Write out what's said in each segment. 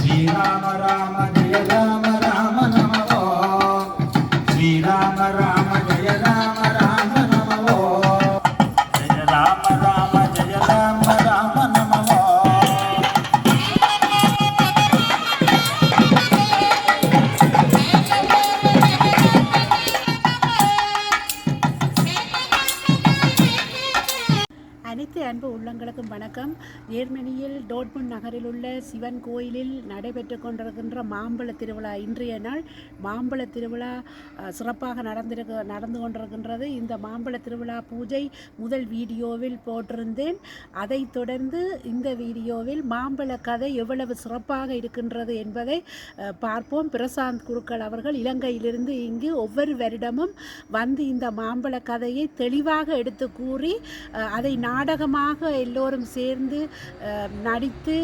ஸ்ரீராம ராம ஜெய ராம ராம நமோ ஸ்ரீராம ராம ஜெய ராம ராம நமோ ஜெய ராம ராம ஜெய ராம ராம நமோ அனைத்து அன்பு உள்ளங்களுக்கும் வணக்கம். ஜெர்மனியில் டோட்மண்ட் நகரில் உள்ள சிவன் கோயிலில் நடைபெற்று கொண்டிருக்கின்ற மாம்பழ திருவிழா இன்றைய நாள் மாம்பழ திருவிழா சிறப்பாக நடந்து கொண்டிருக்கின்றது. இந்த மாம்பழ திருவிழா பூஜை முதல் வீடியோவில் போட்டிருந்தேன். அதைத் தொடர்ந்து இந்த வீடியோவில் மாம்பழ கதை எவ்வளவு சிறப்பாக இருக்கின்றது என்பதை பார்ப்போம். பிரசாந்த் குருக்கள் அவர்கள் இலங்கையிலிருந்து இங்கு ஒவ்வொரு வருடமும் வந்து இந்த மாம்பழ கதையை தெளிவாக எடுத்து கூறி அதை நாடகமாக எல்லோரும் சேர்ந்து நடித்து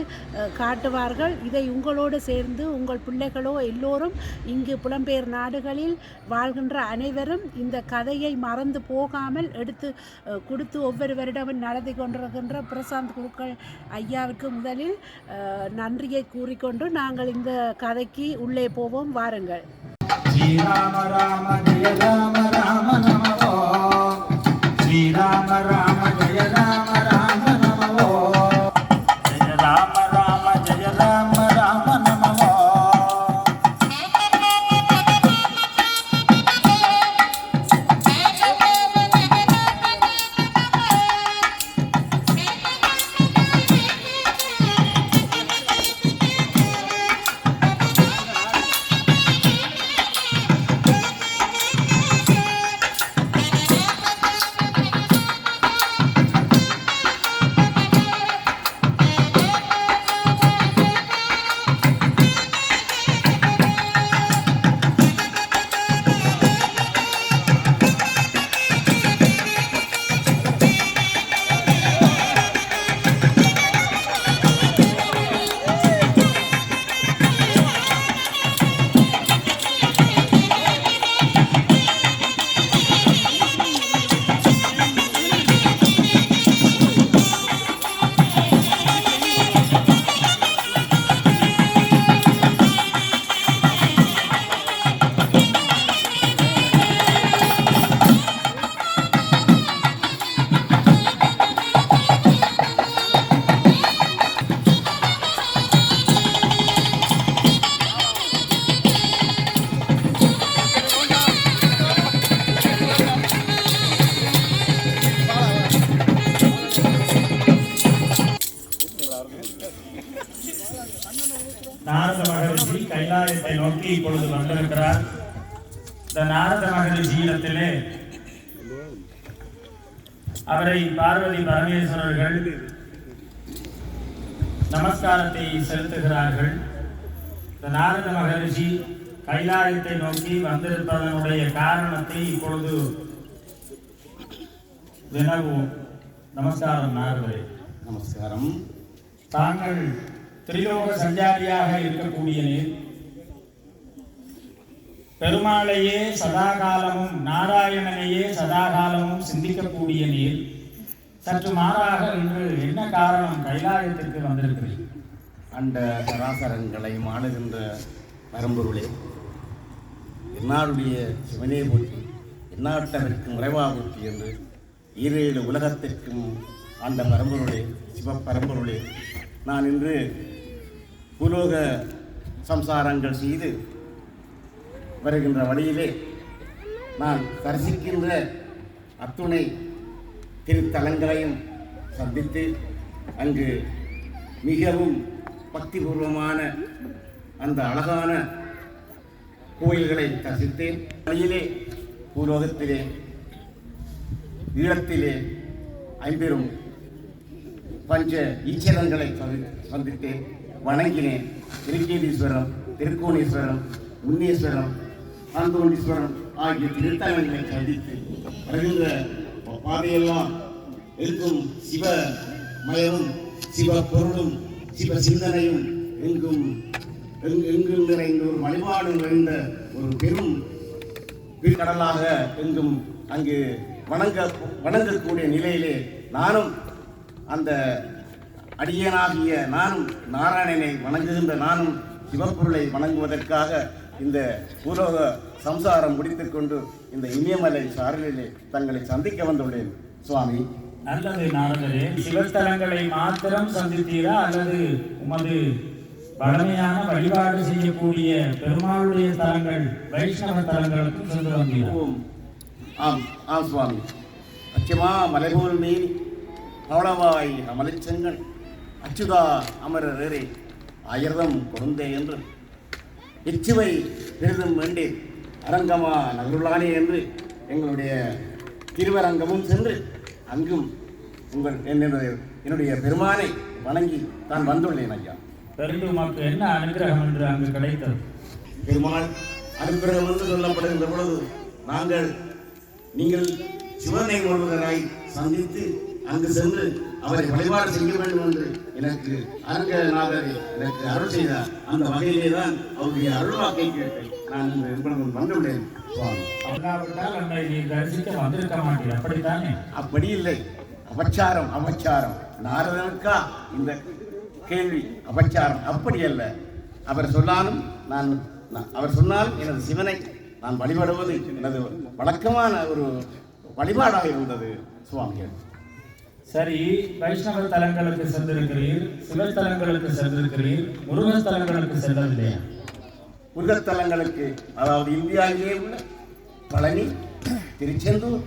காட்டுவார்கள். இதை உங்களோடு சேர்ந்து உங்கள் பிள்ளைகளோ எல்லோரும் இங்கு புலம்பெயர் நாடுகளில் வாழ்கின்ற அனைவரும் இந்த கதையை மறந்து போகாமல் எடுத்து கொடுத்து ஒவ்வொரு வருடமும் நடத்தி கொண்டிருக்கின்ற பிரசாந்த் குருக்கள் ஐயாவுக்கு முதலில் நன்றியை கூறிக்கொண்டு நாங்கள் இந்த கதைக்கு உள்ளே போவோம். வாருங்கள். ஸ்ரீராம ராம ஜெய ராம ராம நமோ ஸ்ரீராம ராம ஜெய ராம ராம நமோ ஜெய ராம ராம ஜெய ராம ராம நமோ நாரத மகரிஷி கைலாயத்தை நோக்கி இப்பொழுது வந்திருக்கிறார். இந்த நாரத மகரிஷியிடத்திலே அவரை பார்வதி பரமேஸ்வரர்கள் நமஸ்காரத்தை செலுத்துகிறார்கள். இந்த நாரத மகரிஷி கைலாயத்தை நோக்கி வந்திருப்பதனுடைய காரணத்தை இப்பொழுது வினவுவோம். நமஸ்காரம் நாரதரே. நமஸ்காரம். தாங்கள் திரிலோக சஞ்சாரியாக இருக்கக்கூடிய நீர், பெருமாளையே சதாகாலமும் நாராயணனையே சதாகாலமும் சிந்திக்கக்கூடிய நீர், சற்று மாறாக இன்று என்ன காரணம் கைலாயத்திற்கு வந்திருக்கிறீர்கள்? அந்த சராசரங்களை ஆளுகின்ற பரம்பொருளே, என்னாருடைய சிவனே போற்றி, எந்நாட்டவர்க்கும் நிறைவா போற்றி என்று ஈரேழு உலகத்திற்கும் அந்த பரம்பொருளே, சிவபரம்பொருளே, நான் இன்று பூலோக சம்சாரங்கள் செய்து வருகின்ற வழியிலே நான் தரிசிக்கின்ற அத்துணை திருத்தலங்களையும் சந்தித்து அங்கு மிகவும் பக்திபூர்வமான அந்த அழகான கோயில்களை தரிசித்தேன். வழியிலே பூலோகத்திலே ஈழத்திலே ஐம்பெரும் பஞ்ச ஈச்சரங்களை சந்தித்தேன், வணங்கினேன். திருக்கேதீஸ்வரம், திருக்கோணேஸ்வரம், முன்னேஸ்வரம், ஆந்தோண்டீஸ்வரம் ஆகிய திருத்தலங்களை சந்தித்து வருகின்ற பாதையெல்லாம் இருக்கும் சிவமயமும் சிவ பொருளும் சிவ சிந்தனையும் எங்கும் நிறைந்த ஒரு வழிபாடு நிறைந்த ஒரு பெரும் கடலாக எங்கும் அங்கு வணங்கக்கூடிய நிலையிலே நானும் அந்த அடியனாகிய நானும் நாராயணனை வணங்குகின்ற நானும் சிவப்பொருளை வணங்குவதற்காக இந்த பூலோக சம்சாரம் முடித்துக்கொண்டு இந்த இமயமலை சாரலிலே தங்களை சந்திக்க வந்துள்ளேன் சுவாமி. நல்லது நாரதரே. சிவஸ்தலங்களை மாத்திரம் சந்தித்தீரா அல்லது உமது பழமையான வழிபாடு செய்யக்கூடிய பெருமாளுடைய தலங்கள் வைஷ்ணவ தலங்களுக்கும் சென்று வந்தீரா? ஆம் ஆம் சுவாமி. அச்சமா மலைபோல் மீறி பவளவாய் அமலைச்செங்கல் அச்சுதா அமரரே ஆயிரதம் கொழுந்தே என்று இச்சுவை பெரிதும் வேண்டேன் அரங்கமா நகருளானே என்று எங்களுடைய திருவரங்கமும் சென்று அங்கும் என்னுடைய பெருமானை வணங்கி தான் வந்துள்ளேன் ஐயா. பெருந்து உமக்கு என்ன அனுகிரகம் என்று அங்கு கிடைத்தது? பெருமாள் அனுகிரகம் என்று சொல்லப்படுகின்ற பொழுது நீங்கள் சிவனை ஒருவராய் சந்தித்து அங்கு சென்று அவரை வழிபாடு செய்ய வேண்டும் என்று எனக்கு அரங்கநாதரை எனக்கு அருள் செய்தார். அந்த வகையிலே தான் அவருடைய அருள்வாக்கை கேட்டு நான் வந்துள்ளேன் சுவாமி. தரிசிக்க வந்திருக்க மாட்டேன், அப்படித்தானே? அப்படி இல்லை, அபச்சாரம் அபச்சாரம். நாரதனுக்கா இந்த கேள்வி? அபச்சாரம் அப்படி அல்ல. அவர் சொன்னாலும் அவர் சொன்னாலும் எனது சிவனை நான் வழிபடுவது எனது வழக்கமான ஒரு வழிபாடாக இருந்தது சுவாமிகள். சரி, வைஷ்ணவ தலங்களுக்கு சென்றிருக்கிறீர், சிவத்தலங்களுக்கு சென்றிருக்கிறீர், முருகத்தலங்களுக்கு சென்றதில்லையா? முருகத்தலங்களுக்கு, அதாவது இந்தியாவிலே உள்ள பழனி, திருச்செந்தூர்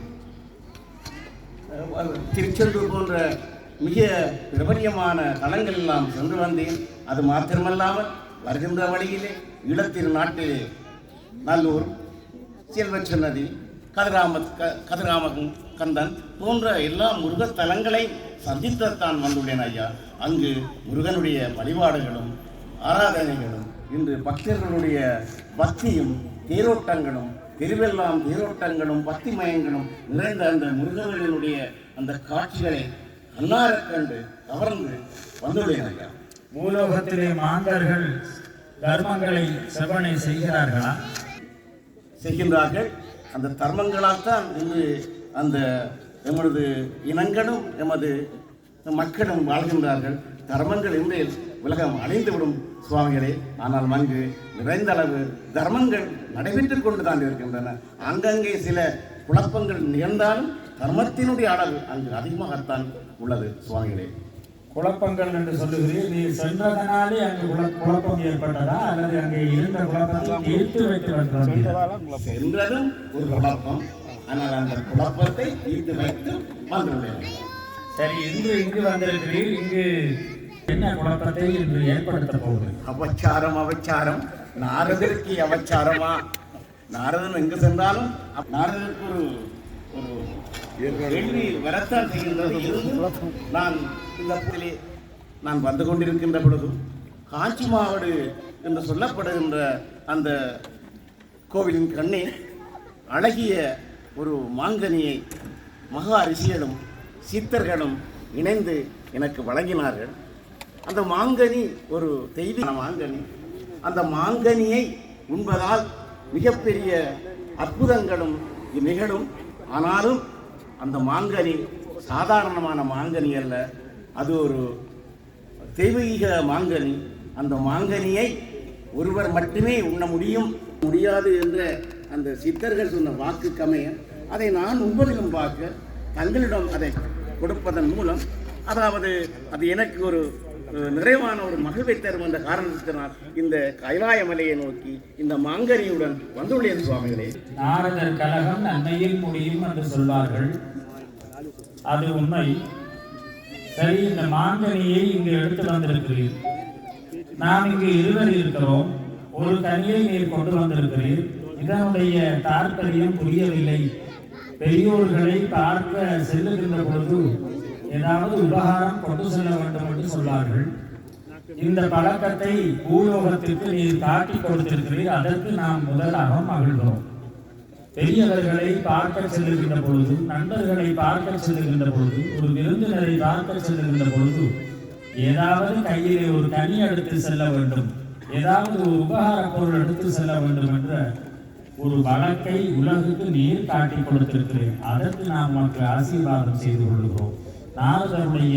போன்ற மிக பிரபல்யமான தலங்கள் எல்லாம் சென்று வந்தேன். அது மாத்திரமல்லாமல் வருகின்ற வழியிலே ஈழத்தின் நாட்டிலே நல்லூர், செல்வச்சன்னதி, கதிராமகம் கந்தன் போன்ற எல்லா முருகத்தலங்களை சந்தித்தான் வந்துள்ளேன் ஐயா. அங்கு முருகனுடைய வழிபாடுகளும் ஆராதனைகளும் இன்று பக்தர்களுடைய பக்தியும் தேரோட்டங்களும் தெருவெல்லாம் தேரோட்டங்களும் பக்தி மயங்களும் நிறைந்த அந்த முருகனுடைய அந்த காட்சிகளை அன்னாரக் கண்டு கவர்ந்து வந்துள்ளேன் ஐயா. பூலோகத்திலே மாந்தர்கள் தர்மங்களை செவ்வனை செய்கிறார்களா? செய்கின்றார்கள். அந்த தர்மங்களால் தான் இன்று அந்த எமது இனங்களும் எமது மக்களும் வாழ்கின்றார்கள். தர்மங்கள் இன்றே உலகம் அழிந்துவிடும் சுவாமிகளே. ஆனால் அங்கு நிறைந்த அளவு தர்மங்கள் நடைபெற்றுக் கொண்டுதான் இருக்கின்றன. அங்கங்கே சில குழப்பங்கள் நிகழ்ந்தாலும் தர்மத்தினுடைய அளவு அங்கு அதிகமாகத்தான் உள்ளது சுவாமிகளே. குழப்பங்கள் என்று சொல்லுகிறீர், நீ சென்றதனாலே அங்கு குழப்பம் ஏற்பட்டதா அல்லது அங்கே இருந்த குழப்பத்தை தீர்த்து வைத்து வந்தீர்களா? சென்றதும் ஒரு குழப்பம், ஆனால் அந்த குழப்பத்தை தீர்த்து வைத்து வந்துள்ளேன். சரி, இங்கு வந்திருக்கிறீர், இங்கு என்ன குழப்பத்தை இன்று ஏற்படுத்த போகுது? அபச்சாரம் அபச்சாரம். நாரதருக்கு அபச்சாரமா? நாரதன் எங்கு சென்றாலும் நாரதருக்கு ஒரு கேள்வி வரத்தான் செய்கின்றது. நான் இந்த புதிலே நான் வந்து கொண்டிருக்கின்ற பொழுது காஞ்சி மாவடு என்று சொல்லப்படுகின்ற அந்த கோவிலின் கண்ணே அழகிய ஒரு மாங்கனியை மகா ரிஷிகளும் சித்தர்களும் இணைந்து எனக்கு வழங்கினார்கள். அந்த மாங்கனி ஒரு தெய்வீக மாங்கனி. அந்த மாங்கனியை உண்பதால் மிகப்பெரிய அற்புதங்களும் நிகழும். ஆனாலும் அந்த மாங்கனி சாதாரணமான மாங்கனி அல்ல, அது ஒரு தெய்வீக மாங்கனி. அந்த மாங்கனியை ஒருவர் மட்டுமே உண்ண முடியாது என்ற அந்த சித்தர்கள் சொன்ன வாக்குக்கமைய அதை நான் உண்பதிலும் பார்க்க தங்களிடம் அதை கொடுப்பதன் மூலம், அதாவது அது எனக்கு ஒரு நிறைவான ஒரு மகிழ்வை தரும் என்ற காரணத்தினால் இந்த கைலாய மலையை நோக்கி இந்த மாங்கனியுடன் வந்துள்ளேன் சுவாமிகளே. நாரதர் கலகம் நன்மையில் முடியும் என்று சொல்வார்கள், அது உண்மை. சரி, இந்த மாங்கனியை இங்கு எடுத்து வந்திருக்கிறீர். நாம் இங்கு இருவர் இருக்கிறோம், ஒரு கனியை நீர் கொண்டு வந்திருக்கிறீர். இதனுடைய தாற்பயம் புரியவில்லை. பெரியோர்களை பார்க்க செல்லுகின்ற பொழுது ஏதாவது உபகாரம் கொண்டு செல்ல வேண்டும் என்று சொல்வார்கள். இந்த பழக்கத்தை பூலோகத்திற்கு நீர் காட்டி கொடுத்திருக்கிறீர். அதற்கு நாம் முதலாக மகிழ்கிறோம். பெரியவர்களை பார்க்க செல்லுகின்ற பொழுது, நண்பர்களை பார்க்க செல்லுகின்ற பொழுது, ஒரு விருந்தினரை பார்க்க செல்லுகின்ற பொழுது ஏதாவது கையிலே ஒரு கனி எடுத்து செல்ல வேண்டும், ஏதாவது ஒரு உபகார பொருள் எடுத்து செல்ல வேண்டும் என்ற ஒரு வழக்கை உலகுக்கு நீர் காட்டி கொடுத்திருக்கிறேன். அதற்கு நாம் நமக்கு ஆசீர்வாதம் செய்து கொள்கிறோம். நாரதருடைய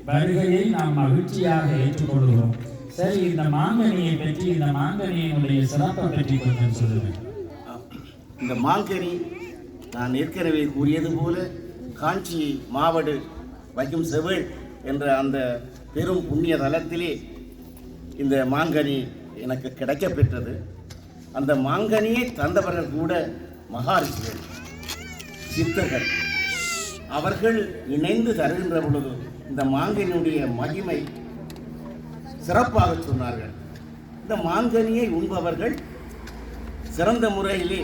வருகையை நாம் மகிழ்ச்சியாக ஏற்றுக்கொள்கிறோம். சரி, இந்த மாங்கனியை பற்றி, இந்த மாங்கனியினுடைய சிறப்பை பற்றி கொஞ்சம் சொல்லுங்கள். இந்த மாங்கனி நான் ஏற்கனவே கூறியது போல காஞ்சி மாவடு வைக்கும் செவல் என்ற அந்த பெரும் புண்ணிய தலத்திலே இந்த மாங்கனி எனக்கு கிடைக்கப் பெற்றது. அந்த மாங்கனியை தந்தவர்கள் கூட மகாரிஷிகள், சித்தர்கள். அவர்கள் இணைந்து தருகின்ற பொழுது இந்த மாங்கனியுடைய மகிமை சிறப்பாக சொன்னார்கள். இந்த மாங்கனியை உண்பவர்கள் சிறந்த முறையிலே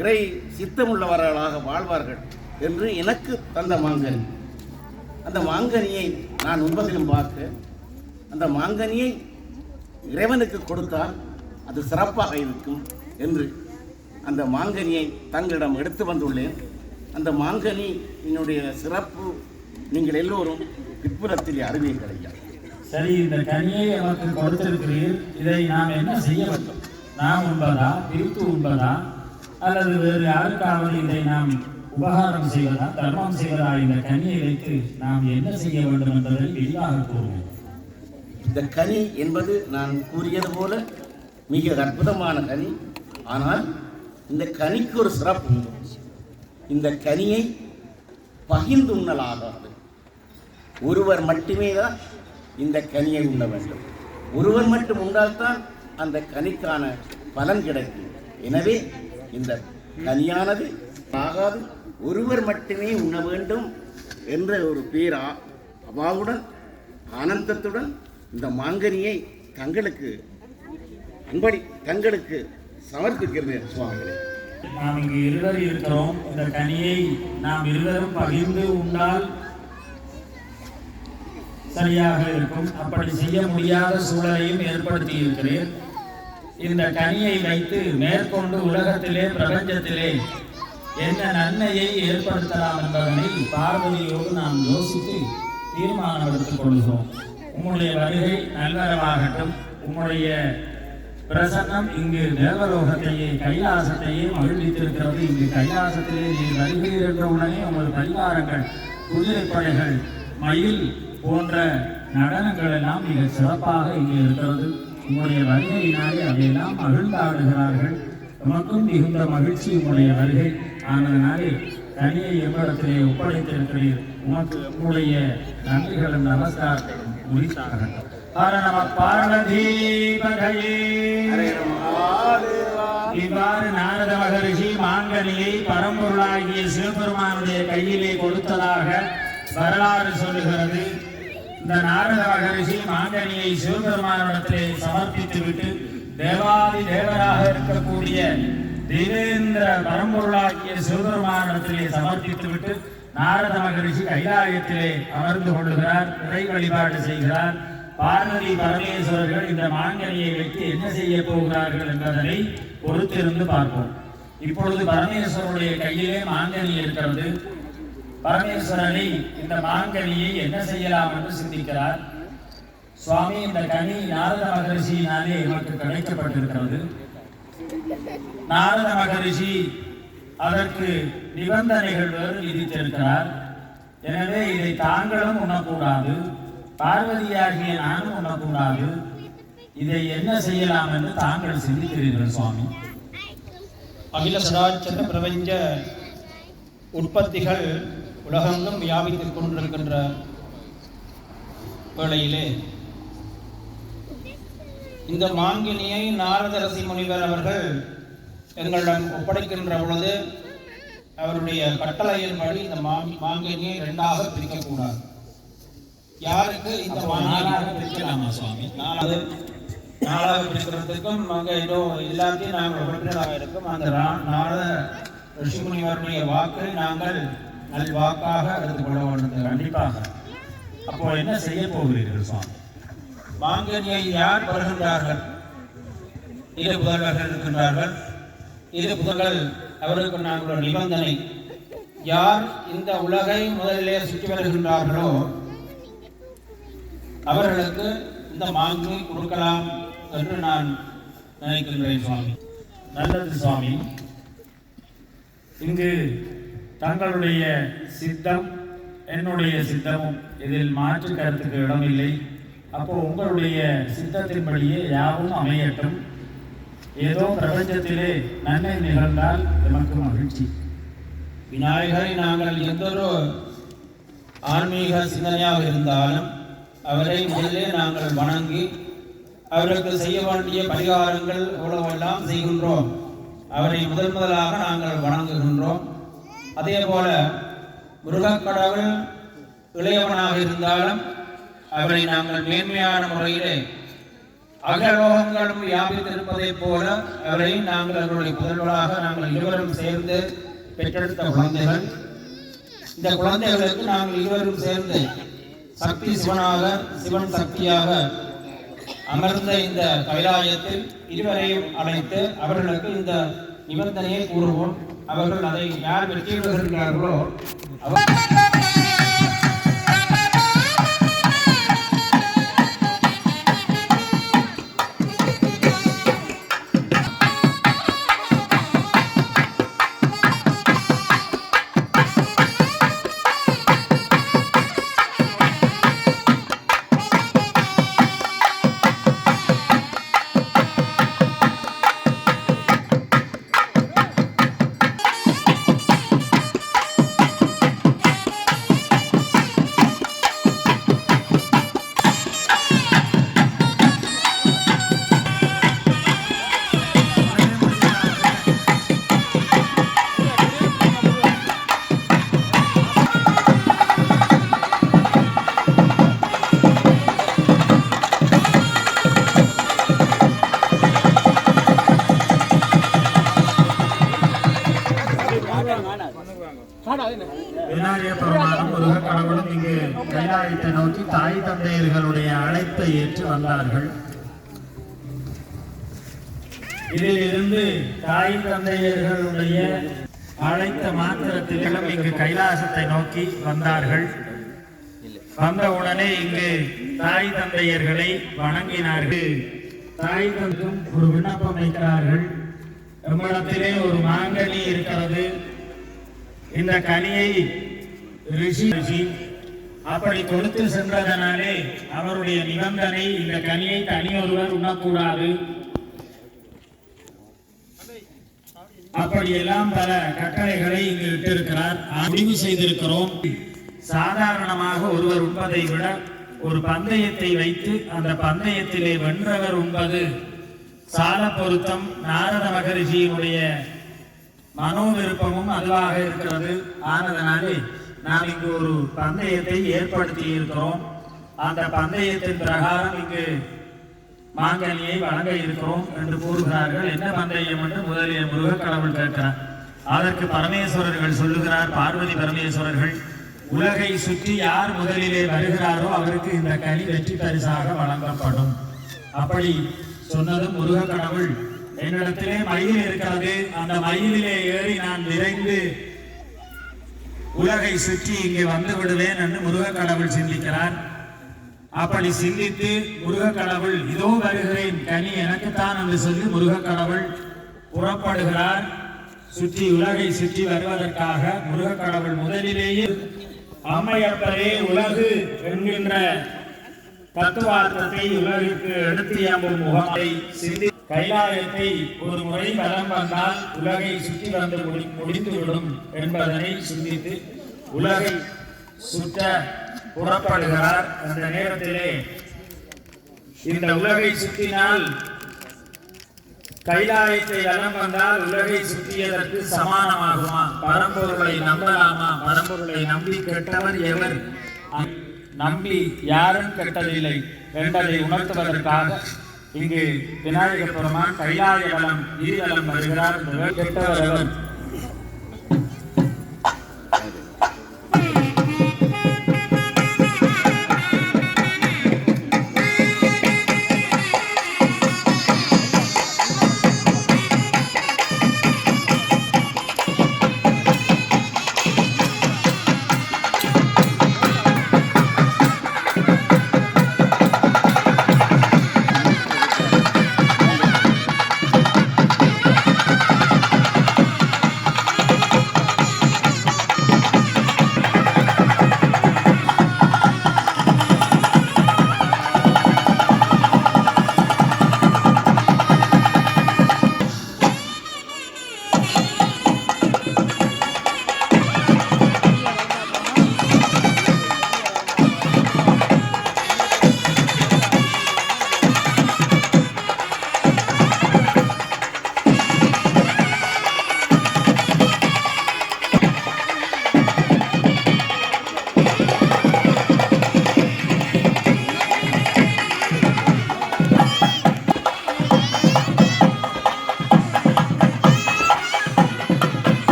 இறை சித்தமுள்ளவர்களாக வாழ்வார்கள் என்று எனக்கு தந்த மாங்கனி. அந்த மாங்கனியை நான் உண்பதிலும் பார்க்க, அந்த மாங்கனியை இறைவனுக்கு கொடுத்தால் அது சிறப்பாக இருக்கும் என்று அந்த மாங்கனியை தங்களிடம் எடுத்து வந்துள்ளேன். அந்த மாங்கனி என்னுடைய சிறப்பு நீங்கள் எல்லோரும் பிற்புலத்தில் அறிவீர்கள் ஐயா. சரி, இந்த கனியை நமக்கு கொடுத்திருக்கிறீர். இதை நாம் என்ன செய்ய வேண்டும்? நாம் உண்பதா, பிரித்து உண்பதா, அல்லது வேறு யாருக்காவது இதை நாம் உபகாரம் செய்வதா, தர்மம் செய்வதா? இந்த கனியை வைத்து நாம் என்ன செய்ய வேண்டும் என்பதை விரிவாக கூறுவோம். இந்த கனி என்பது நான் கூறியது போல மிக அற்புதமான கனி. ஆனால் இந்த கனிக்கு ஒரு சிறப்பு உண்டு. இந்த கனியை பகிர்ந்து உண்ணலாகாது. ஒருவர் மட்டுமே தான் இந்த கனியை உண்ண வேண்டும். ஒருவர் மட்டும் உண்டால்தான் அந்த கனிக்கான பலன் கிடைக்கும். எனவே இந்த கனியானது ஆகாது, ஒருவர் மட்டுமே உண்ண வேண்டும் என்ற ஒரு பேரா அவாவுடன் ஆனந்தத்துடன் இந்த மாங்கனியை தங்களுக்கு சமர்ப்பிக்கிறேன் சுவாமிகளே. நாம் இங்கு இருவர் இருக்கிறோம். இந்த கனியை நாம் இருவரும் பகிர்ந்து உண்டால் சரியாக இருக்கும். அப்படி செய்ய முடியாத சூழலையும் ஏற்படுத்தி இருக்கிறேன். இந்த கனியை வைத்து மேற்கொண்டு உலகத்திலே, பிரபஞ்சத்திலே என்ன நன்மையை ஏற்படுத்தலாம் என்பதனை பார்வதியோடு நாம் யோசித்து தீர்மானம் எடுத்துக் கொள்கிறோம். உம்முடைய வருகை நல்வரவாகட்டும். உம்முடைய பிரசன்னம் இங்கு தேவலோகத்தையே, கைலாசத்தையே மகிழ்வித்திருக்கிறது. இங்கு கைலாசத்திலே நீர் வருகிறீர் என்ற உடனே உங்கள் பரிவாரங்கள், குதிரைப்படைகள், மயில் போன்ற நடனங்கள் எல்லாம் மிக சிறப்பாக இங்கே இருக்கிறது. உங்களுடைய வருகையினாலே அதையெல்லாம் மகிழ்ந்தாடுகிறார்கள். நமக்கும் மிகுந்த மகிழ்ச்சி உங்களுடைய வருகை ஆனதனாலே கனியை எவ்விடத்திலே ஒப்படைத்திருக்கிறீர். உமக்கு உங்களுடைய நன்றிகளும் நமஸ்காரங்களும் உரித்தாகட்டும். நம பார்வதி பதையே. இவ்வாறு நாரத மகரிஷி மாங்கனியை பரம்பொருளாகிய சிவபெருமானுடைய கையிலே கொடுத்ததாக வரலாறு சொல்லுகிறது. இந்த நாரத மகரிஷி மாங்கனியை சிவபெருமானிடத்திலே சமர்ப்பித்துவிட்டு தேவாதி தேவராக இருக்கக்கூடிய தேவேந்திர பரம்பொருளாகிய சிவபெருமானிடத்திலே சமர்ப்பித்துவிட்டு நாரத மகரிஷி கைலாயத்திலே அமர்ந்து கொள்ளுகிறார், இறை வழிபாடு செய்கிறார். பார்வதி பரமேஸ்வரர்கள் இந்த மாங்கனியை வைத்து என்ன செய்ய போகிறார்கள் என்பதனை பொறுத்திருந்து பார்ப்போம். இப்பொழுது பரமேஸ்வரருடைய கையிலே மாங்கனி இருக்கிறது. பரமேஸ்வரனை இந்த மாங்கனியை என்ன செய்யலாம் என்று சிந்திக்கிறார். சுவாமி, இந்த கனி நாரத மகரிஷியினாலே நமக்கு கிடைக்கப்பட்டிருக்கிறது. நாரத மகரிஷி அதற்கு நிபந்தனைகள் வேறு விதித்திருக்கிறார். எனவே இதை தாங்களும் உண்ணக்கூடாது, பார்வதியாகிய நானும் உண்ணக்கூடாது. இதை என்ன செய்யலாம் என்று தாங்கள் சிந்திக்கிறீர்கள் சுவாமி? அகில சதாச்சர பிரபஞ்ச உற்பத்திகள் உலகெங்கும் வியாபித்துக் கொண்டிருக்கின்ற வேளையிலே இந்த மாங்கனியை நாரதரசி முனிவர் அவர்கள் எங்களிடம் ஒப்படைக்கின்ற பொழுது அவருடைய கட்டளையின்படி இந்த மாங்கனியை இரண்டாக பிரிக்கக்கூடாது. யாருக்கு இந்த மாங்கனியாக பிரிக்கலாமா சுவாமி? நாளாக பிரிக்கிறதுக்கும் அங்கே ஏதோ எல்லாத்தையும் நாங்கள் ஒன்றாக இருக்கும். அந்த நாரத ரிஷி முனிவருடைய வாக்கை நாங்கள் நல்வாக்காக எடுத்துக்கொள்ள வேண்டும். கண்டிப்பாக. அப்போ என்ன செய்ய போகிறீர்கள் சுவாமி? மாங்கனியை யார் வருகின்றார்கள்? இரு புதல்வர்கள் இருக்கின்றார்கள். இரு புதல்கள் அவருக்கு நாங்கள் ஒரு நிபந்தனை, யார் இந்த உலகை முதலிலே சுற்றி வருகின்றார்களோ அவர்களுக்கு இந்த மாங்கனி கொடுக்கலாம் என்று நான் நினைக்கின்றேன் சுவாமி. நல்லது சுவாமி. இங்கு தங்களுடைய சித்தம் என்னுடைய சித்தமும் இதில் மாற்று கருத்துக்கு இடமில்லை. அப்போ உங்களுடைய சித்தத்தின்படியே யாவும் அமையட்டும். ஏதோ பிரபஞ்சத்திலே நன்மை நிகழ்ந்தால் எமக்கு மகிழ்ச்சி. விநாயகரை நாங்கள் எந்தொரு ஆன்மீக சிந்தனையாக இருந்தாலும் அவரை முதலிலே நாங்கள் வணங்கி அவருக்கு செய்ய வேண்டிய பரிகாரங்கள் எவ்வளவெல்லாம் செய்கின்றோம். அவரை முதலாக நாங்கள் வணங்குகின்றோம். அதே போல முருகக்கடவுள் இளையவனாக இருந்தாலும் அவரை நாங்கள் மேன்மையான முறையிலே அகலோகங்களும் வியாபித்திருப்பதைப் போல அவரை நாங்கள் அவருடைய புதல்வராக நாங்கள் இருவரும் சேர்ந்து பெற்றெடுத்த குழந்தைகள். இந்த குழந்தைகளுக்கு நாங்கள் இருவரும் சேர்ந்து சக்தி சிவனாக, சிவன் சக்தியாக அமர்ந்த இந்த கைலாயத்தில் இருவரையும் அழைத்து அவர்களுக்கு இந்த நிபந்தனையை கூறுவோம். அவர்கள் அதை யார் வெற்றி பெறுகிறார்களோ அவர் விநாயகர் பெருமானும் முருகக் கடவுளும் இங்கு கைலாயத்தை நோக்கி தாய் தந்தையர்களுடைய அழைப்பை ஏற்று வந்தார்கள். இதிலிருந்து தாய் தந்தையர்களுடைய அழைத்த மாத்திரத்திலும் இங்கு கைலாசத்தை நோக்கி வந்தார்கள். வந்தவுடனே இங்கு தாய் தந்தையர்களை வணங்கினார்கள். தாய் தந்தைக்கும் ஒரு விண்ணப்பம் வைக்கிறார்கள். நம்மிடத்திலே ஒரு மாங்கனி இருக்கிறது. இந்த கனியை ரிஷி அப்படி கொடுத்து சென்றதனாலே அவருடைய நிபந்தனை, இந்த கனியை தனியொருவர் உண்ணக்கூடாது. அப்படியெல்லாம் பல கட்டளைகளை இங்கு இட்டிருக்கிறார். முடிவு செய்திருக்கிறோம். சாதாரணமாக ஒருவர் உண்பதை விட ஒரு பந்தயத்தை வைத்து அந்த பந்தயத்திலே வென்றவர் உண்பது சால பொருத்தம். நாரத மகரிஷியினுடைய மனோ விருப்பமும் அதுவாக இருக்கிறது. ஆனதனாலே நாம் இங்கு ஒரு பந்தயத்தை ஏற்படுத்தி இருக்கிறோம். அந்த பந்தயத்தின் பிரகாரம் இங்கு மாங்கனியை வழங்க இருக்கிறோம் என்று கூறுகிறார்கள். என்ன பந்தயம் என்று முதலில் முருகக் கடவுள் கேட்கிறார். அதற்கு பரமேஸ்வரர்கள் சொல்லுகிறார், பார்வதி பரமேஸ்வரர்கள், உலகை சுற்றி யார் முதலிலே வருகிறாரோ அவருக்கு இந்த கனி வெற்றி பரிசாக வழங்கப்படும். அப்படி சொன்னதும் முருகக் கடவுள், என்னிடத்திலே மயில் இருக்கிறது, அந்த மயிலிலே ஏறி நான் விரைந்து உலகை சுற்றி இங்கே வந்து விடுவேன் என்று முருகக் கடவுள் சிந்திக்கிறார். அப்படி சிந்தித்து முருகக் கடவுள், இதோ வருகிறேன், கனி எனக்குத்தான் என்று சொல்லி முருகக் கடவுள் புறப்படுகிறார். சுற்றி உலகை சுற்றி வருவதற்காக முருகக் கடவுள் முதலிலேயே அம்மையப்பரே உலகு என்கின்ற தத்துவார்த்தத்தை உலகிற்கு எடுத்து எம்பும் முகத்தை சிந்தி கைலாயத்தை ஒரு முறை வலம் வந்தால் உலகை சுற்றி வந்து முடிந்துவிடும் என்பதனை சிந்தித்து உலகை சுற்ற புறப்படுகிறார். அந்த நேரத்திலே இந்த உலகை சுற்றினால் கைலாயத்தை வலம் வந்தால் உலகை சுற்றியதற்கு சமானமாகுமா? பரம்பொருளை நம்பலாமா? பரம்பொருளை நம்பி கெட்டவர் எவர்? நம்பி யாரும் கெட்டதில்லை என்பதை உணர்த்துவதற்காக இங்கு விநாயகப் பெருமான் கைலாய வலம் கிரிவலம் வருகிறார். கெட்டவர் எவர்?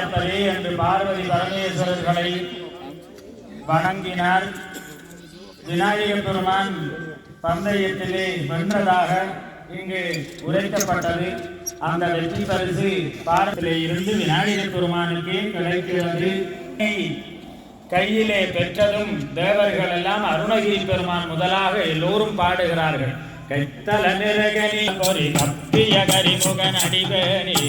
அப்பரே என்று பார்வதி பரமேஸ்வரர்களை வணங்கினார். விநாயக பெருமான் பந்தயத்திலே வென்றதாக இங்கு உரைக்கப்பட்டது. அந்த வெற்றி பரிசு பாரத்திலே இருந்து விநாயகர் பெருமானுக்கே கிடைக்கிறது. கையிலே பெற்றதும் தேவர்கள் எல்லாம் அருணகிரி பெருமான் முதலாக எல்லோரும் பாடுகிறார்கள். கைத்தல நிறகனி பொறி கப்பிய கரிமுகன் அடிபேனி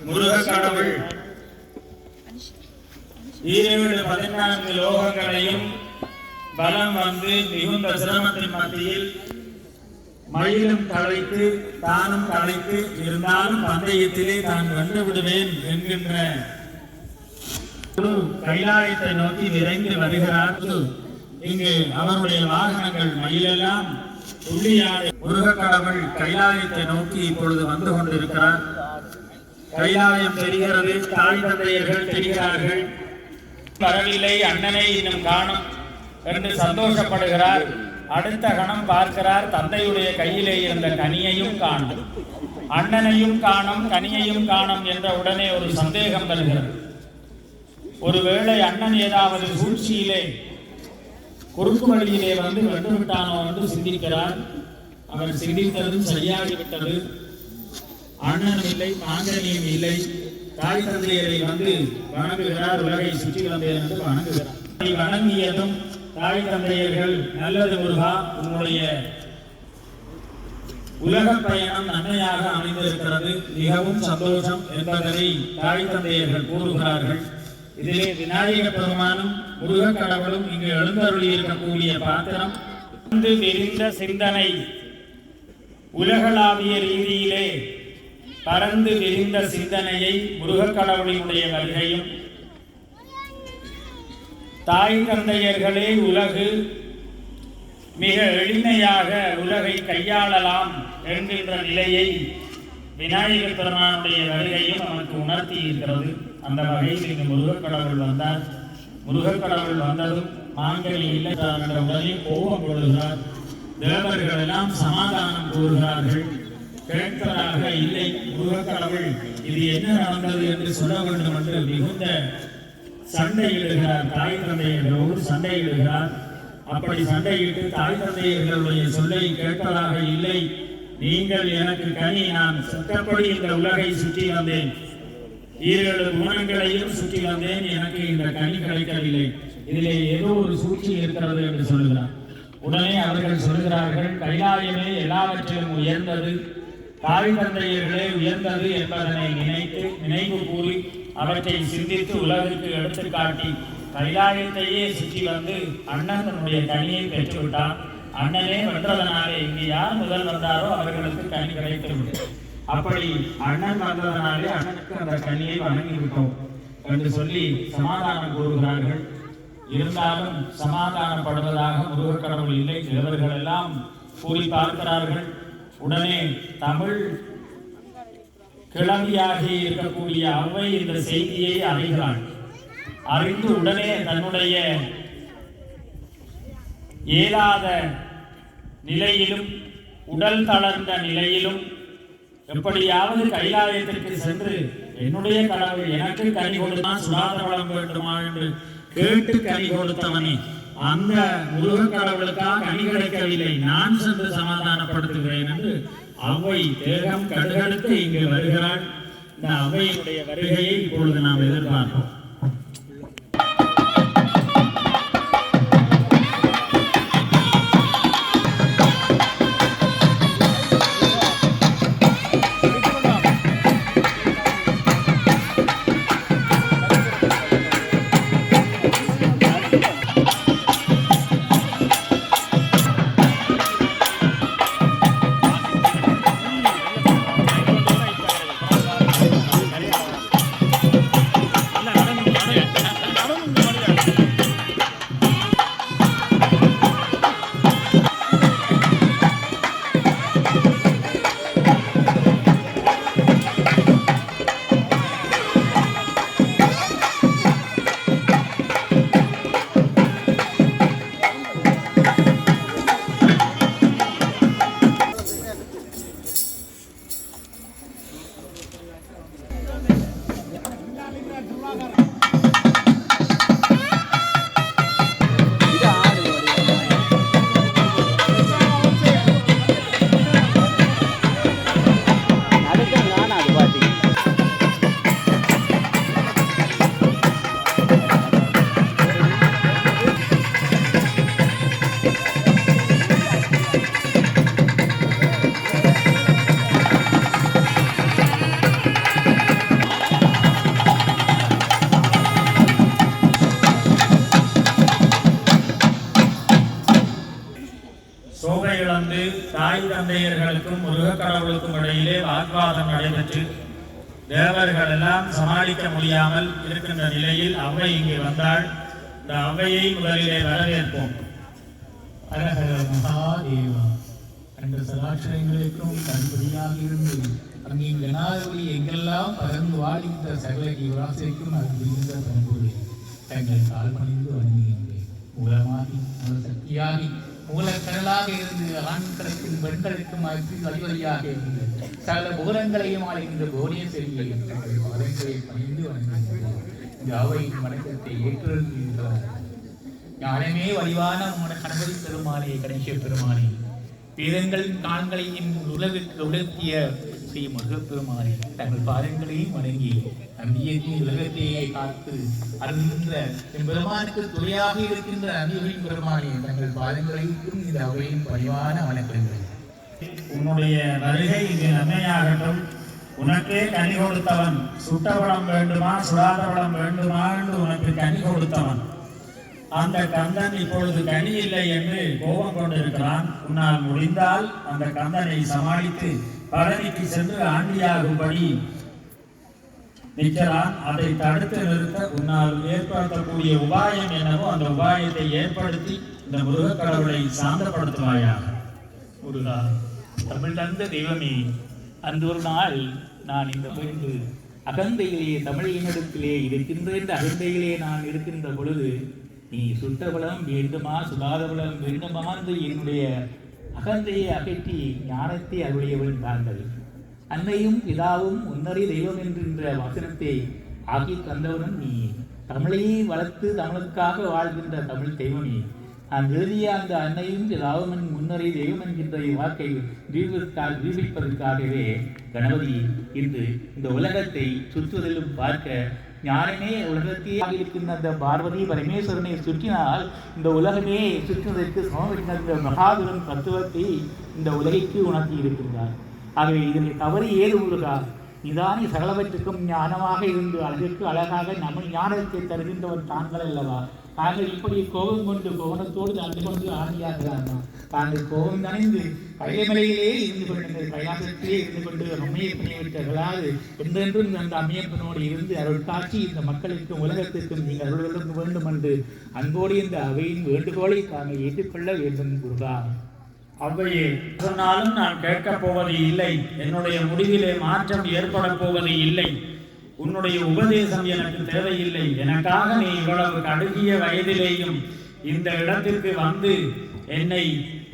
முருகக் கடவுள் 14 லோகங்களையும் பலம் வந்து மிகுந்த சிரமத்தின் மத்தியில் மயிலும் களைத்து தானும் களைத்து இருந்தாலும் பந்தயத்திலே தான் வென்று விடுவேன் என்கின்ற கைலாயத்தை நோக்கி விரைந்து வருகிறார். இங்கு அவருடைய வாகனங்கள் மயிலெல்லாம் உள்ளியாடு. முருகக் கடவுள் கைலாயத்தை நோக்கி இப்பொழுது வந்து கொண்டிருக்கிறார். கைலாயம் தெரிகிறது, தாய் தந்தையர்கள் தெரிகிறார்கள். வரவில்லை, அண்ணனை இன்னும் காணும் என்று சந்தோஷப்படுகிறார். அடுத்த கணம் பார்க்கிறார், தந்தையுடைய கையிலே இருந்த கனியையும் காணும், அண்ணனையும் காணும், கனியையும் காணும் என்ற உடனே ஒரு சந்தேகம் வருகிறது. ஒருவேளை அண்ணன் ஏதாவது சூழ்ச்சியிலே குறுக்கு வழியிலே வந்து வென்றுவிட்டானோ என்று சிந்திக்கிறார். அவர் சிந்தித்ததும் சரியாகிவிட்டது. அண்ணனும் இல்லை, மாங்கனியும் இல்லை. தாய் தந்தையரை வந்து வணங்குகிறார். உலகை சுற்றி வந்தேன் என்று வணங்குகிறார். வணங்கியதும் தாய் தந்தையர்கள், நல்லது முருகா, உன்னுடைய உலக பயணம் நன்மையாக அமைந்திருக்கிறது, மிகவும் சந்தோஷம் என்பதனை தாய் தந்தையர்கள் கூறுகிறார்கள். இதிலே விநாயக பெருமானும் முருகக் கடவுளும் இங்கு எழுந்தருளி இருக்கக்கூடிய பாத்திரம் விரிந்த சிந்தனை, உலகளாவிய ரீதியிலே பறந்து விரிந்த சிந்தனையை முருகக் கடவுளினுடைய வருகையும், தாய் தந்தையர்களே உலகு மிக எளிமையாக உலகை கையாளலாம் என்கின்ற நிலையை விநாயகர் பெருமானுடைய வருகையும் நமக்கு உணர்த்தி இருக்கிறது. அந்த வகையில் இங்கு முருகக் கடவுள் வந்தார். முருகக் கடவுள் வந்ததும் மாங்கனி இல்லை என்ற உடனே கோபம் கொள்கிறார். தேவர்கள் எல்லாம் சமாதானம் கூறுகிறார்கள். கேட்பதாக இல்லை. முருகக் கடவுள் இது என்ன நடந்தது என்று சொல்ல வேண்டும் என்று மிகுந்த சண்டையிடுகிறார். தாய் தந்தையர்களோடு சண்டையிடுகிறார். அப்படி சண்டையிட்டு தாய் தந்தையர்களுடைய சொல்லை கேட்பதாக இல்லை. நீங்கள் எனக்கு கனி, நான் சட்டப்படி இந்த உலகை சுற்றி வந்தேன், 7 குணங்களையும் சுற்றி வந்தேன், எனக்கு இந்த கனி கிடைக்கவில்லை, இதிலே ஏதோ ஒரு சூழ்ச்சி இருக்கிறது என்று சொல்கிறார். உடனே அவர்கள் சொல்கிறார்கள், கைலாயமே எல்லாவற்றிலும் உயர்ந்தது, தாய் தந்தையர்களே உயர்ந்தது என்பதனை நினைவு கூறி அவற்றை சிந்தித்து உலகிற்கு எடுத்துக்காட்டி கைலாயத்தையே சுற்றி வந்து அண்ணன் தன்னுடைய கனியை பெற்றுவிட்டான். அண்ணனே வென்றதனாலே இங்கு யார் முதல் வந்தாரோ அவர்களுக்கு கனி கிடைத்துவிடும். அப்படி அண்ணன் வந்ததனாலே அண்ணனுக்கு அந்த கனியை வணங்கிவிட்டோம் என்று சொல்லி சமாதானம் கூறுகிறார்கள். இருந்தாலும் சமாதானப்படுவதாக முருகக் கடவுள் இல்லை. இவர்கள் எல்லாம் கூறி பார்க்கிறார்கள். உடனே தமிழ் கிளவியாகி இருக்கக்கூடிய அவ்வை இந்த செய்தியை அறிகிறாள். அறிந்து உடனே தன்னுடைய இயலாத நிலையிலும் உடல் தளர்ந்த நிலையிலும் எப்படியாவது கைலாயத்திற்கு சென்று என்னுடைய கடவுள் எனக்கு கனி கொடுத்தான், சுடாதவளம் வேண்டுமா என்று கேட்டு கனி கொடுத்தவனே, அந்த முருகக் கடவுளுக்காக கனி கிடைக்கவில்லை, நான் சென்று சமாதானப்படுத்துகிறேன் என்று அவ்வை தேகம் கடுகடுத்து இங்கு வருகிறாள். இந்த அவையினுடைய வருகையை இப்பொழுது நாம் எதிர்பார்ப்போம். சோகை இழந்து தாய் தந்தையர்களுக்கும் முருகக் கடவுளுக்கும் இடையிலே வாக்குவாதம் நடைபெற்று தேவர்கள் எல்லாம் சமாளிக்க முடியாமல் இருக்கின்ற நிலையில் அவ்வை இங்கே வந்தாள். இந்த அவ்வையை முதலிலே வரவேற்போம். அரஹர மகாதேவா என்ற சதாட்சரங்களுக்கும் தன்படியாக இருந்து அங்கே கணாதிபதி எங்கெல்லாம் பறந்து வாழ்கின்ற சகல ஜீவராசிக்கும் அருகின்ற பண்புகளை தங்கள் கால் பணிந்து வணங்குகின்றேன். மூலமாகி மூல சக்தியாகி மூலக்கடலாக இருந்து ஆண்களுக்கும் பெண்களுக்கும் வழிவழியாக இருந்து சகல புகரங்களையும் ஆளுகின்ற போனிய செல்வியை மதங்களை பணிந்து வணங்குகின்றேன். இந்த அவையின் வணக்கத்தை ஏற்றுகின்றார். ஞானமே வடிவான உங்களோட கணபதி பெருமானே, கணேச பெருமானே, வேதங்களின் காலங்களையும் உலகிற்கு உலர்த்திய ஸ்ரீ முருகப்பெருமானே, தங்கள் பாதங்களையும் வணங்கி நம்பியத்தின் உலகத்தையே காத்து அருகின்ற என் பெருமானுக்கு துணையாக இருக்கின்ற நம்பியின் பெருமானே, தங்கள் பாதங்களையும் இந்த அவையின் பணிவான வணக்கங்கள். உன்னுடைய வருகை இங்கு நன்மையாகட்டும். உனக்கே கனி கொடுத்தவன், சுட்டவளம் வேண்டுமா சுடாதவளம் வேண்டுமா என்று உனக்கு கனி கொடுத்தவன் அந்த கந்தன் இப்பொழுது கனி இல்லை என்று கோபம் கொண்டிருக்கிறான். உன்னால் முடிந்தால் அந்த கந்தனை சமாளித்து பழனிக்கு சென்று ஆண்டியாகும்படி நிற்கிறான். அதை தடுத்து நிறுத்த உன்னால் ஏற்படுத்தக்கூடிய உபாயம் என்னவோ அந்த உபாயத்தை ஏற்படுத்தி இந்த முருகக் கடவுளை சாந்தப்படுத்துவாயாக. முருகா, தமிழ் தந்த தெய்வமே, அந்த ஒரு நாள் நான் இந்த பொழுது அகந்தையிலே தமிழினிடத்திலே இருக்கின்ற இந்த அகந்தையிலே நான் இருக்கின்ற பொழுது நீ சுட்டபலம் வேண்டுமா சுடாதபலம் வேண்டுமா என்று என்னுடைய அகந்தையை அகற்றி ஞானத்தை அருளியவன் தாங்கள். அன்னையும் பிதாவும் உன்னறி தெய்வம் என்கின்ற வசனத்தை ஆக்கி தந்தவனும் நீ. தமிழையை வளர்த்து தமிழுக்காக வாழ்கின்ற தமிழ் தெய்வமே, நான் எழுதிய அந்த அன்னையும் பிதாவும் முன்னறி தெய்வம் என்கின்ற வாக்கை நிரூபிப்பதற்காகவே கணபதி இன்று இந்த உலகத்தை சுற்றுவதிலும் பார்க்க ஞானமே உலகத்தையே இருக்கின்ற அந்த பார்வதி பரமேஸ்வரனை சுற்றினால் இந்த உலகமே சுற்றுவதற்கு சமர்ப்பிக்கின்ற மகாதுரன் தத்துவத்தை இந்த உலகிற்கு உணர்த்தி இருக்கின்றார். ஆகவே இதனை தவறு ஏது முருகா, நிதானி சகலவற்றுக்கும் ஞானமாக இருந்து அழகுக்கு அழகாக நம்ம ஞானத்தை தருகின்றவர் தாங்கள் அல்லவா? தாங்கள் இப்படி கோபம் கொண்டு கோபத்தோடு நடந்து கொண்டு ஆண்டியாகிறார்கள். தாங்கள் கோபம் நனைந்து கையமலையிலே இருந்து கொண்டு கையாசத்திலே இருந்து கொண்டு அம்மையப்பனை விட்டார்களாது என்றென்றும் அந்த அம்மையப்பனோடு இருந்து அருள் காட்சி இந்த மக்களுக்கும் உலகத்திற்கும் நீங்கள் அருள்களுக்கு வேண்டும் என்று அன்போடு இந்த அவையின் வேண்டுகோளை தாங்கள் ஏற்றுக்கொள்ள வேண்டும் முருகா. அவ்வையே, சொன்னாலும் நான் கேட்கப் போவது இல்லை. என்னுடைய முடிவிலே மாற்றம் ஏற்பட போவது இல்லை. உன்னுடைய உபதேசம் எனக்கு தேவையில்லை. எனக்காக நீ இவ்வளவு கடுகிய வயதிலேயும் இந்த இடத்திற்கு வந்து என்னை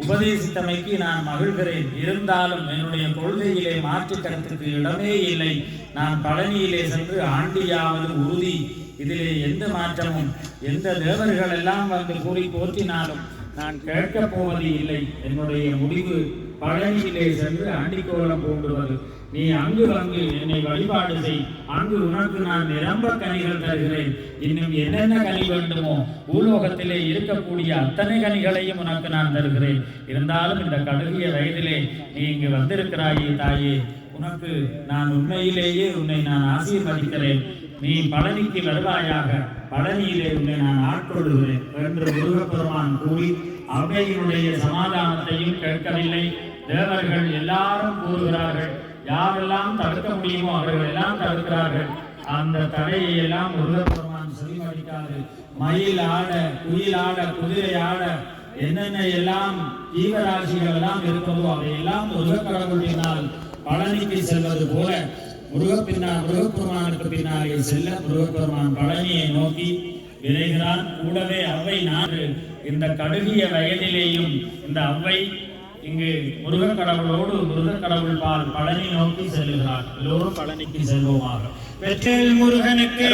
உபதேசித்தமைக்கு நான் மகிழ்கிறேன். இருந்தாலும் என்னுடைய கொள்கையிலே மாற்று கருத்துக்கு இடமே இல்லை. நான் பழனியிலே சென்று ஆண்டியாவது உறுதி. இதிலே எந்த மாற்றமும் எந்த தேவர்கள் எல்லாம் வந்து கூறி போற்றினாலும் நான் கேட்கப் போவது இல்லை. என்னுடைய முடிவு பழனியிலே சென்று அண்டிக்கோலம் பூண்டுவது. நீ அங்கு வந்து என்னை வழிபாடு செய், அங்கு உனக்கு நான் நிரம்ப கனிகள் தருகிறேன். இன்னும் என்னென்ன கனி வேண்டுமோ பூலோகத்திலே இருக்கக்கூடிய அத்தனை கனிகளையும் உனக்கு நான் தருகிறேன். இருந்தாலும் இந்த கடுகிய வயதிலே நீ இங்கு வந்திருக்கிறாயே தாயே, உனக்கு நான் உண்மையிலேயே உன்னை நான் ஆசீர்வதிக்கிறேன். நீ பழனிக்கு வருவாயாக, பழனியிலே உன்னை நான் ஆட்கொள்ளுகிறேன் என்று முருகப்பெருமான் கூறி அவ்வையினுடைய சமாதானத்தையும் கேட்கவில்லை. தேவர்கள் எல்லாரும் கூறுகிறார்கள், யாரெல்லாம் தடுக்க முடியுமோ அவர்கள் எல்லாம் தடுக்கிறார்கள். அந்த தடையை எல்லாம் முருகப்பெருமான் செவிமடிக்காது. மயில் ஆட, குயில் ஆட, குதிரை ஆட, என்னென்ன எல்லாம் ஜீவராசிகள் எல்லாம் இருக்கிறதோ அதையெல்லாம் முருகக்கடவுளினால் பழனிக்கு செல்வது போல முருகப்பெருமானுக்கு பின்னாலே செல்ல முருகப்பெருமான் பழனியை நோக்கி விரைகிறான். கூடவே அவ்வை நாடு இந்த கடுகிய வயதிலேயும் இந்த அவ்வை இங்கு முருகக்கடவுளோடு முருகக்கடவுள் பால் பழனி நோக்கி செல்லுகிறார். எல்லோரும் பழனிக்கு செல்வோமாக. வெற்றில் முருகனுக்கு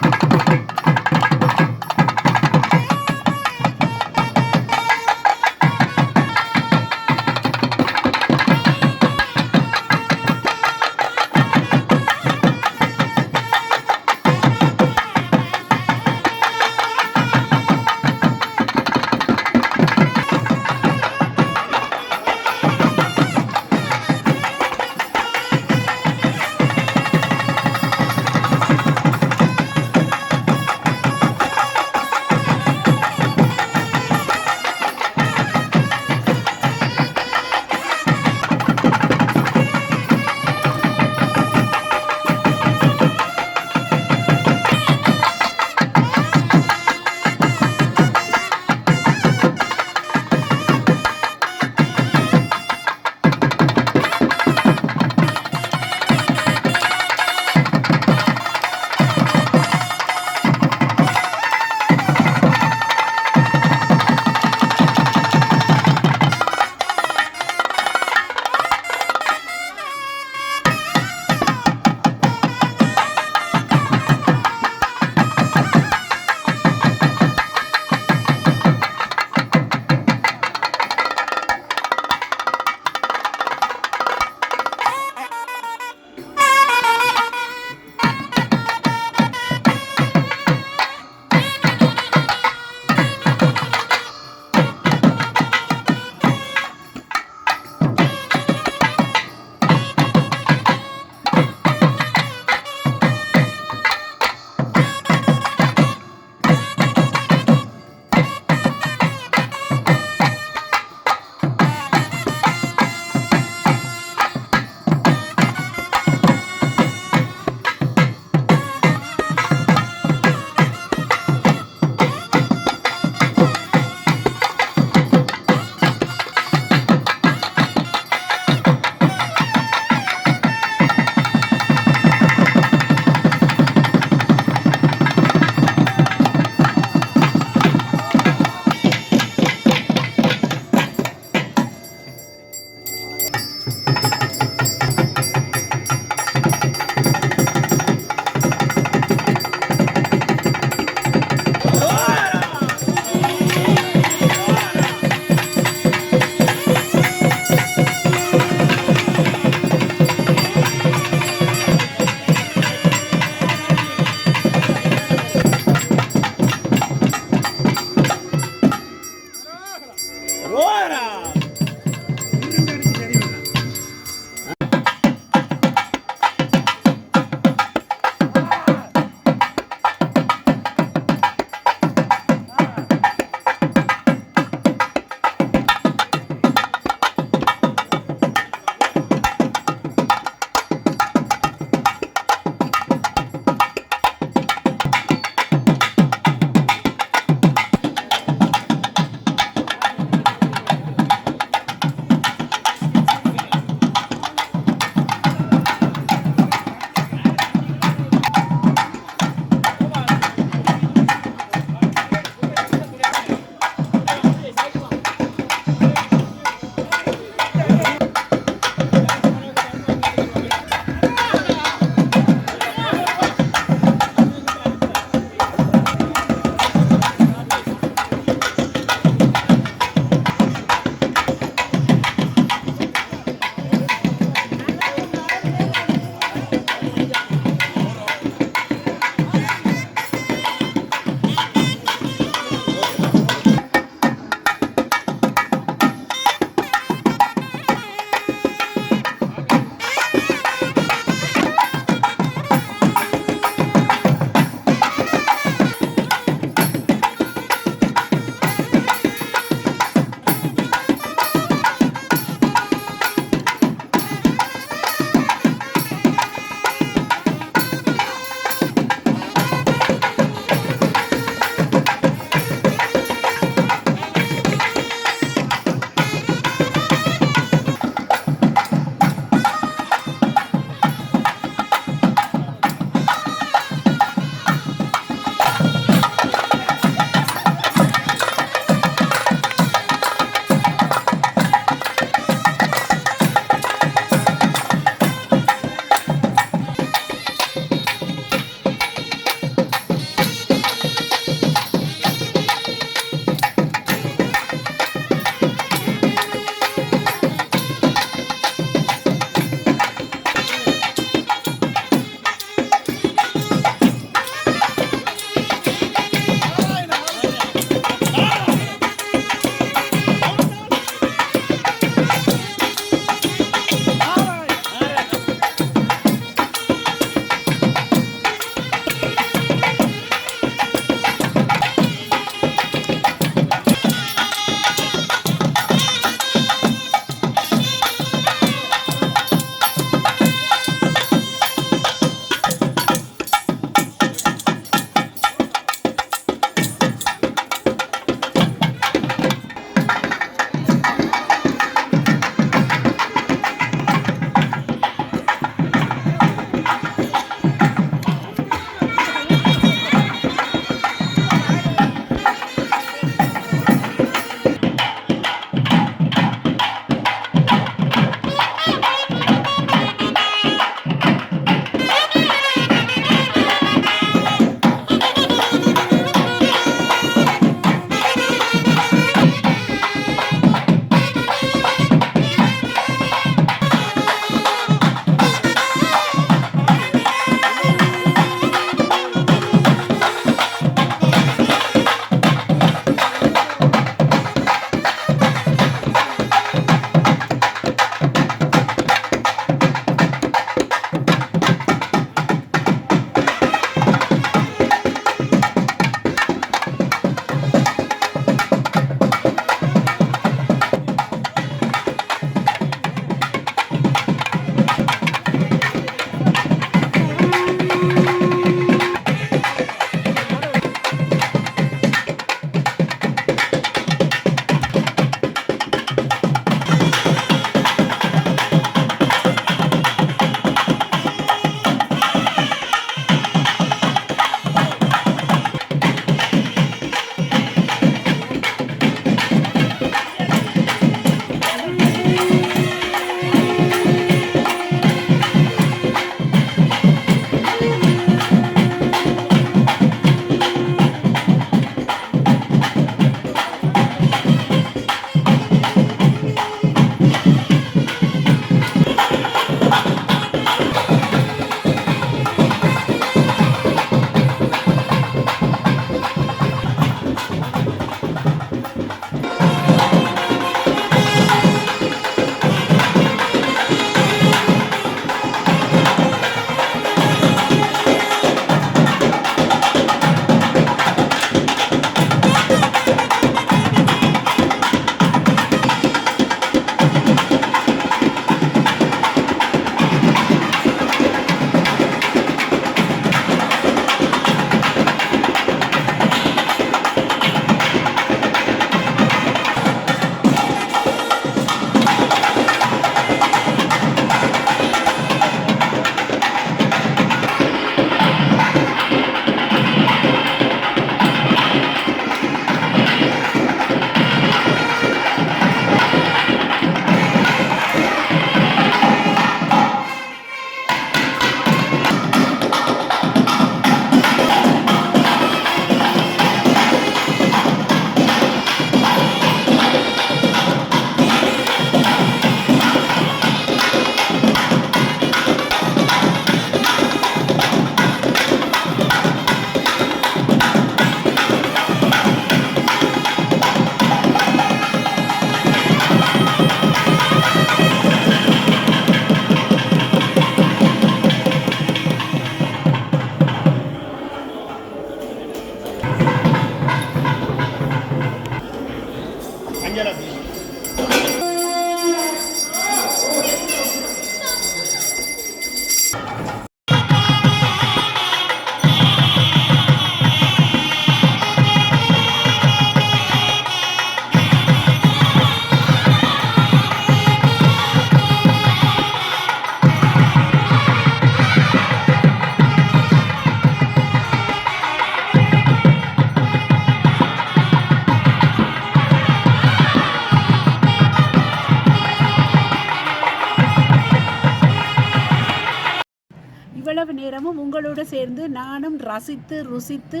தினமும் உங்களோடு சேர்ந்து நானும் ரசித்து ருசித்து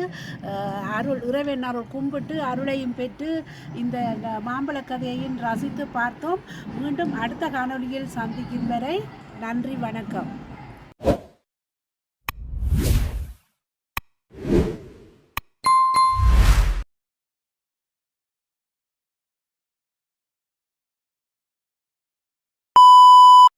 அருள் இறைவன் அருள் கும்பிட்டு அருளையும் பெற்று இந்த மாம்பழ கதையையும் ரசித்து பார்த்தோம். மீண்டும் அடுத்த காணொளியில் சந்திக்கும் வரை நன்றி, வணக்கம்.